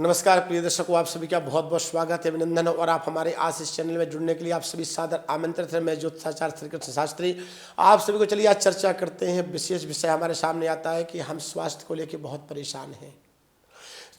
नमस्कार प्रिय दर्शकों, आप सभी का बहुत बहुत स्वागत है, अभिनंदन। और आप हमारे आज इस चैनल में जुड़ने के लिए आप सभी सादर आमंत्रित हैं। मैं ज्योतिषाचार्य श्री कृष्ण शास्त्री आप सभी को चलिए आज चर्चा करते हैं। विशेष विषय हमारे सामने आता है कि हम स्वास्थ्य को लेकर बहुत परेशान हैं।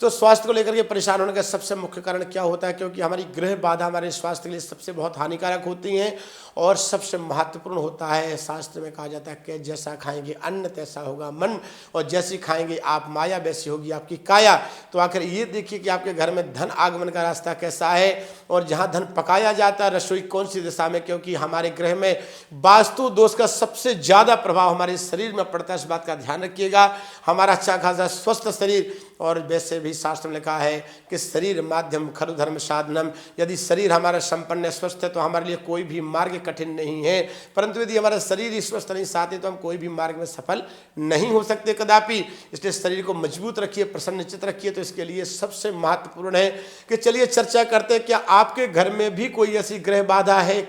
तो स्वास्थ्य को लेकर के परेशान होने का सबसे मुख्य कारण क्या होता है? क्योंकि हमारी गृह बाधा हमारे स्वास्थ्य के लिए सबसे बहुत हानिकारक होती हैं और सबसे महत्वपूर्ण होता है। शास्त्र में कहा जाता है कि जैसा खाएंगे अन्न तैसा होगा मन, और जैसी खाएंगे आप माया वैसी होगी आपकी काया। तो आखिर ये देखिए कि आपके घर में धन आगमन का रास्ता कैसा है और जहाँ धन पकाया जाता है रसोई कौन सी दिशा में, क्योंकि हमारे ग्रह में वास्तु दोष का सबसे ज़्यादा प्रभाव हमारे शरीर में पड़ता है। इस बात का ध्यान रखिएगा। हमारा अच्छा खासा स्वस्थ शरीर, और वैसे भी शास्त्र में लिखा है कि शरीर माध्यम खरु धर्म साधनम। यदि शरीर हमारा संपन्न स्वस्थ है तो हमारे लिए कोई भी मार्ग कठिन नहीं है, परंतु यदि हमारा शरीर ही स्वस्थ नहीं साथ है तो हम कोई भी मार्ग में सफल नहीं हो सकते कदापि। इसलिए शरीर को मजबूत रखिए, प्रसन्नचित रखिए। तो इसके लिए सबसे महत्वपूर्ण है कि चलिए चर्चा करते हैं, क्या आपके घर में भी कोई ऐसी गृह बाधा है?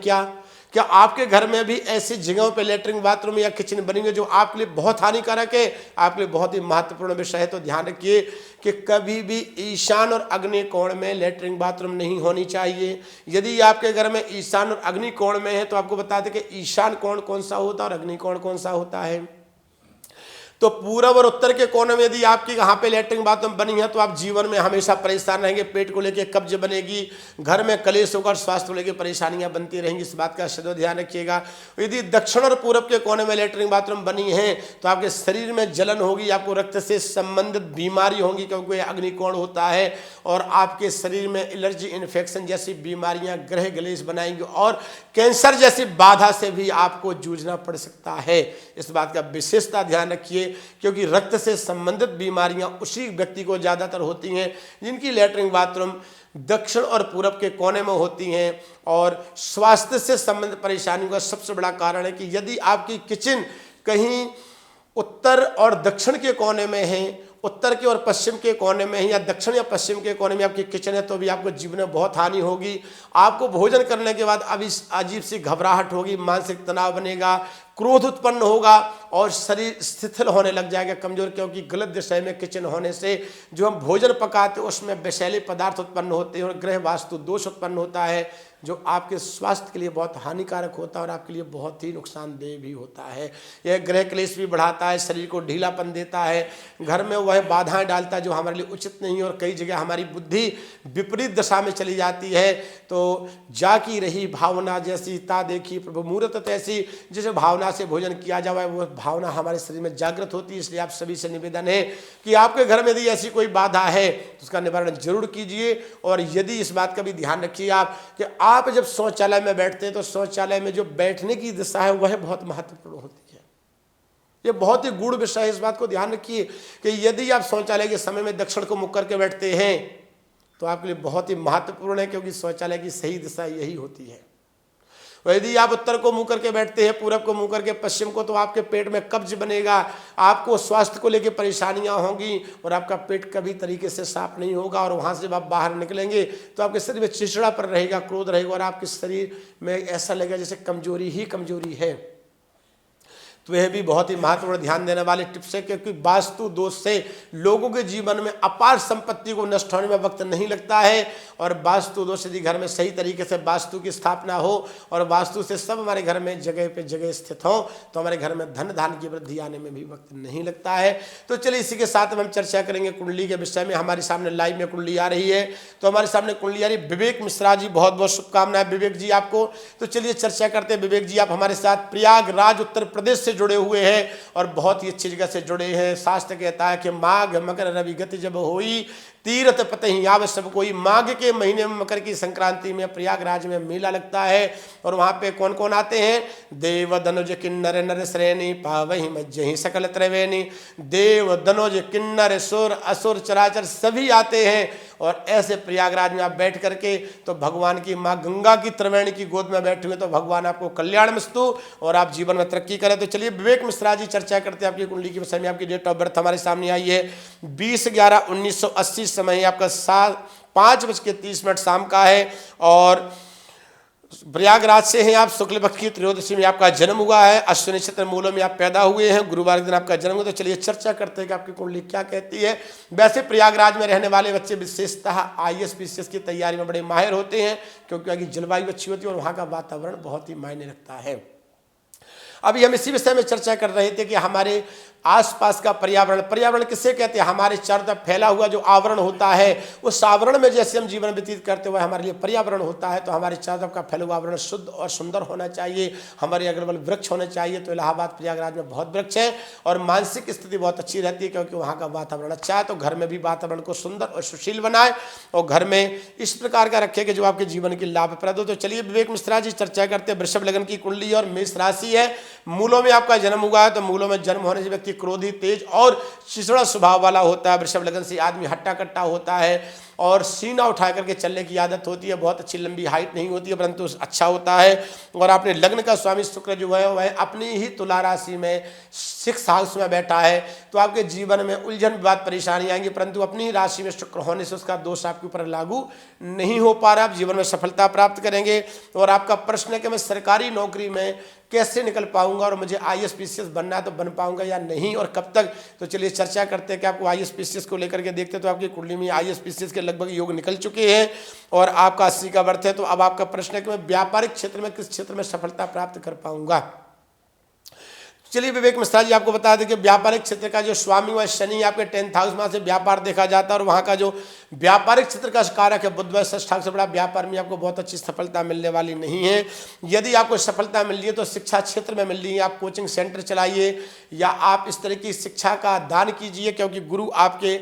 क्या आपके घर में भी ऐसी जगहों पे लेटरिन बाथरूम या किचन बनेंगे जो आपके लिए बहुत हानिकारक है, आपके लिए बहुत ही महत्वपूर्ण विषय है? तो ध्यान रखिए कि कभी भी ईशान और अग्नि कोण में लेटरिन बाथरूम नहीं होनी चाहिए। यदि आपके घर में ईशान और अग्नि कोण में है तो आपको बता दें कि ईशान कोण कौन सा होता है और अग्नि कोण कौन सा होता है। तो पूर्व और उत्तर के कोने में यदि आपकी यहाँ पे लेटरिन बाथरूम बनी है तो आप जीवन में हमेशा परेशान रहेंगे। पेट को लेकर कब्ज बनेगी, घर में कलेश होकर स्वास्थ्य को लेकर परेशानियां बनती रहेंगी। इस बात का सदैव ध्यान रखिएगा। यदि दक्षिण और पूर्व के कोने में लेटरिन बाथरूम बनी है तो आपके शरीर में जलन होगी, आपको रक्त से संबंधित बीमारी होगी क्योंकि अग्निकोण होता है, और आपके शरीर में एलर्जी इन्फेक्शन जैसी बीमारियां ग्रह गलेश बनाएंगी और कैंसर जैसी बाधा से भी आपको जूझना पड़ सकता है। इस बात का विशेषता ध्यान रखिए, क्योंकि रक्त से संबंधित बीमारियां उसी व्यक्ति को ज्यादातर होती हैं जिनकी लेटरिन बाथरूम दक्षिण और पूरब के कोने में होती हैं। और स्वास्थ्य से संबंधित परेशानियों का सबसे बड़ा कारण है कि यदि आपकी किचन कहीं उत्तर और दक्षिण के कोने में है, उत्तर के और पश्चिम के कोने में है, या दक्षिण या पश्चिम के कोने में आपकी किचन है, तो भी आपको जीवन में बहुत हानि होगी। आपको भोजन करने के बाद अभी अजीब सी घबराहट होगी, मानसिक तनाव बनेगा, क्रोध उत्पन्न होगा और शरीर शिथिल होने लग जाएगा, कमजोर, क्योंकि गलत दिशा में किचन होने से जो हम भोजन पकाते हैं उसमें विषैले पदार्थ उत्पन्न होते हैं और गृह वास्तु दोष उत्पन्न होता है जो आपके स्वास्थ्य के लिए बहुत हानिकारक होता है और आपके लिए बहुत ही नुकसानदेह भी होता है। यह ग्रह क्लेश भी बढ़ाता है, शरीर को ढीलापन देता है, घर में वह बाधाएं डालता है जो हमारे लिए उचित नहीं है, और कई जगह हमारी बुद्धि विपरीत दिशा में चली जाती है। तो जाकी रही भावना जैसी ता देखी प्रभु मूर्त तैसी, जैसे भावना से भोजन किया जाए वो भावना हमारे शरीर में जागृत होती है। इसलिए आप सभी से निवेदन है कि आपके घर में यदि ऐसी कोई बाधा है तो उसका निवारण जरूर कीजिए। और यदि इस बात का भी ध्यान रखिए आप कि आप जब शौचालय में बैठते हैं तो शौचालय में जो बैठने की दिशा है वह बहुत महत्वपूर्ण होती है। ये बहुत ही गूढ़ विषय है। इस बात को ध्यान रखिए कि यदि आप शौचालय के समय में दक्षिण को मुख करके बैठते हैं तो आपके लिए बहुत ही महत्वपूर्ण है, क्योंकि शौचालय की सही दिशा यही होती है। और यदि आप उत्तर को मुंह करके बैठते हैं, पूरब को मुंह करके पश्चिम को, तो आपके पेट में कब्ज बनेगा, आपको स्वास्थ्य को लेकर परेशानियां होंगी और आपका पेट कभी तरीके से साफ नहीं होगा। और वहां से आप बाहर निकलेंगे तो आपके शरीर में चिड़चिड़ापन रहेगा, क्रोध रहेगा और आपके शरीर में ऐसा लगेगा जैसे कमजोरी ही कमजोरी है। तो यह भी बहुत ही महत्वपूर्ण ध्यान देने वाले टिप्स है, क्योंकि वास्तु दोष से लोगों के जीवन में अपार संपत्ति को नष्ट होने में वक्त नहीं लगता है। और वास्तु दोष यदि घर में सही तरीके से वास्तु की स्थापना हो और वास्तु से सब हमारे घर में जगह पे जगह स्थित हो तो हमारे घर में धन धान की वृद्धि आने में भी वक्त नहीं लगता है। तो चलिए इसी के साथ हम चर्चा करेंगे कुंडली के विषय में। हमारे सामने लाइव में कुंडली आ रही है, तो हमारे सामने कुंडली आ रही है। विवेक मिश्रा जी, बहुत बहुत शुभकामनाएं विवेक जी आपको। तो चलिए चर्चा करते हैं। विवेक जी, आप हमारे साथ प्रयागराज उत्तर प्रदेश से जुड़े हुए हैं और बहुत ही अच्छी जगह से जुड़े हैं। शास्त्र कहता है कि माघ मकर रवि गति जब होई तीर्थ पतहि आव सब कोई। माघ के महीने में मकर की संक्रांति में प्रयागराज में मेला लगता है और वहां पे कौन कौन आते हैं? देव दनुज किन्नर नर श्रेणी पावहि मज्जहि सकल त्रिवेणी। देव दनुज किन्नर सुर असुर चराचर सभी आते हैं और ऐसे प्रयागराज में आप बैठ करके तो भगवान की माँ गंगा की त्रिवेणी की गोद में बैठे हुए तो भगवान आपको कल्याण मस्तु और आप जीवन में तरक्की करें। तो चलिए विवेक मिश्रा जी चर्चा करते हैं आपकी कुंडली के विषय में। आपकी डेट ऑफ बर्थ हमारे सामने आई है 20/11/1980, समय आपका 5:30 शाम का है और प्रयागराज से हैं आप, शुक्ल पक्ष की त्रयोदशी में आपका जन्म हुआ है, अश्विनी नक्षत्र मूलों में आप पैदा हुए हैं, गुरुवार के दिन आपका जन्म हुआ। तो चलिए चर्चा करते हैं कि आपकी कुंडली क्या कहती है। वैसे प्रयागराज में रहने वाले बच्चे विशेषतः आईएएस पीसीएस की तैयारी में बड़े माहिर होते हैं, क्योंकि वहाँ की जलवायु अच्छी होती है और वहाँ का वातावरण बहुत ही मायने रखता है। अभी हम इसी विषय में चर्चा कर रहे थे कि हमारे आसपास का पर्यावरण, पर्यावरण किसे कहते हैं? हमारे चारों तरफ फैला हुआ जो आवरण होता है, उस आवरण में जैसे हम जीवन व्यतीत करते हुए हमारे लिए पर्यावरण होता है। तो हमारे चारों तरफ का फैला हुआ आवरण शुद्ध और सुंदर होना चाहिए। हमारे अगल बगल वृक्ष होने चाहिए। तो इलाहाबाद प्रयागराज में बहुत वृक्ष हैं और मानसिक स्थिति बहुत अच्छी रहती है, क्योंकि वहाँ का वातावरण अच्छा है। तो घर में भी वातावरण को सुंदर और सुशील बनाए और घर में इस प्रकार का रखे कि जो आपके जीवन की लाभप्रद हो। तो चलिए विवेक मिश्रा जी चर्चा करते हैं। वृषभ लग्न की कुंडली और मेष राशि है, मूलों में आपका जन्म हुआ है। तो मूलों में जन्म होने से व्यक्ति क्रोधी, तेज और चिड़चिड़ा स्वभाव वाला होता है। वृषभ लगन से आदमी हट्टा कट्टा होता है और सीना उठा करके चलने की आदत होती है। बहुत अच्छी लंबी हाइट नहीं होती है, परंतु अच्छा होता है। और अपने लग्न का स्वामी शुक्र जो है वह अपनी ही तुला राशि में 6th हाउस में बैठा है। तो आपके जीवन में उलझन, विवाद, परेशानी आएंगी, परंतु अपनी ही राशि में शुक्र होने से उसका दोष आपके ऊपर लागू नहीं हो पा रहा। आप जीवन में सफलता प्राप्त करेंगे। और आपका प्रश्न है कि मैं सरकारी नौकरी में कैसे निकल पाऊंगा और मुझे आईएएस पीसीएस बनना है तो बन पाऊंगा या नहीं, और कब तक। तो चलिए चर्चा करते हैं कि आपको आईएएस पीसीएस को लेकर के देखते हैं। तो आपकी कुंडली में आईएएस पीसीएस के लगभग योग निकल चुके हैं और आपका 80 का वर्थ है। तो अब आपका प्रश्न है कि मैं व्यापारिक क्षेत्र में किस क्षेत्र में सफलता प्राप्त कर पाऊंगा। चलिए विवेक मिश्रा जी आपको बता दें कि व्यापारिक क्षेत्र का जो स्वामी हुआ शनि आपके 10th हाउस में से व्यापार देखा जाता है और वहाँ का जो व्यापारिक क्षेत्र का कारक है बुध, 6th हाउस से बड़ा व्यापार में आपको बहुत अच्छी सफलता मिलने वाली नहीं है। यदि आपको सफलता मिल रही है तो शिक्षा क्षेत्र में मिल रही है। आप कोचिंग सेंटर चलाइए या आप इस तरह की शिक्षा का दान कीजिए, क्योंकि गुरु आपके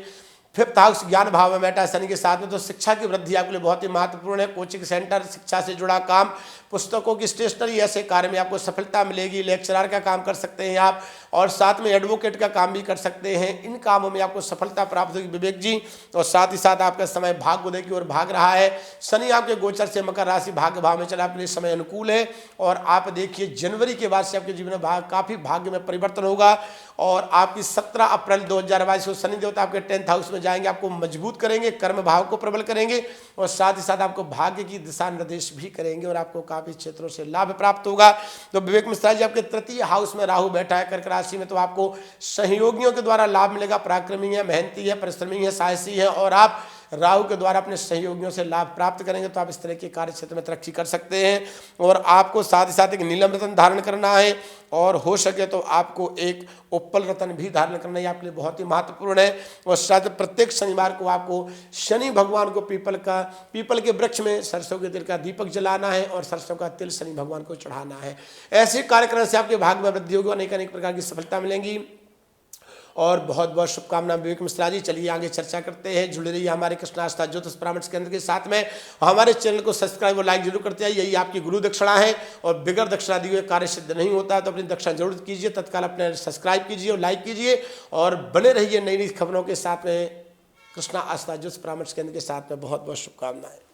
5th हाउस ज्ञान भाव में बैठा है शनि के साथ में। तो शिक्षा की वृद्धि आपके लिए बहुत ही महत्वपूर्ण है। कोचिंग सेंटर, शिक्षा से जुड़ा काम, पुस्तकों की स्टेशनरी, ऐसे कार्य में आपको सफलता मिलेगी। लेक्चरर का काम कर सकते हैं आप और साथ में एडवोकेट का काम भी कर सकते हैं। इन कामों में आपको सफलता प्राप्त होगी विवेक जी। और साथ ही साथ आपका समय भाग्य उदय की ओर भाग रहा है। शनि आपके गोचर से मकर राशि भाग्य भाव में चला, आपके लिए समय अनुकूल है। और आप देखिए जनवरी के बाद से आपके जीवन में काफ़ी भाग्य में परिवर्तन होगा और आपकी 17 अप्रैल 2022 को शनि देवता आपके 10th हाउस में जाएंगे, आपको मजबूत करेंगे, कर्म भाव को प्रबल करेंगे और साथ ही साथ आपको भाग्य की दिशा निर्देश भी करेंगे और आपको काफ़ी क्षेत्रों से लाभ प्राप्त होगा। तो विवेक मिश्रा जी आपके 3th हाउस में राहु बैठा है कर्क राशि में। तो आपको सहयोगियों के द्वारा लाभ मिलेगा। पराक्रमी है, मेहनती है, परिश्रमी है, साहसी है और आप राहु के द्वारा अपने सहयोगियों से लाभ प्राप्त करेंगे। तो आप इस तरह के कार्य क्षेत्र में तरक्की कर सकते हैं। और आपको साथ ही साथ एक नीलम रत्न धारण करना है और हो सके तो आपको एक उपल रत्न भी धारण करना है, आपके लिए बहुत ही महत्वपूर्ण है। और साथ प्रत्येक शनिवार को आपको शनि भगवान को पीपल के वृक्ष में सरसों के तेल का दीपक जलाना है और सरसों का तिल शनि भगवान को चढ़ाना है। ऐसे कार्यक्रम से आपके भाग्य में वृद्धि होगी, अनेक प्रकार की सफलता मिलेंगी और बहुत बहुत शुभकामनाएं विवेक मिश्रा जी। चलिए आगे चर्चा करते हैं। जुड़े रहिए हमारे कृष्ण आस्था ज्योतिष परामर्श केंद्र के साथ में। हमारे चैनल को सब्सक्राइब और लाइक जरूर करते हैं, यही आपकी गुरु दक्षिणा है। और बगैर दक्षिणा दिए हुए कार्य सिद्ध नहीं होता, तो अपनी दक्षिणा जरूर कीजिए। तत्काल अपने सब्सक्राइब कीजिए और लाइक कीजिए और बने रहिए नई नई खबरों के साथ में कृष्णा आस्था ज्योतिष परामर्श केंद्र के साथ में। बहुत बहुत शुभकामनाएं।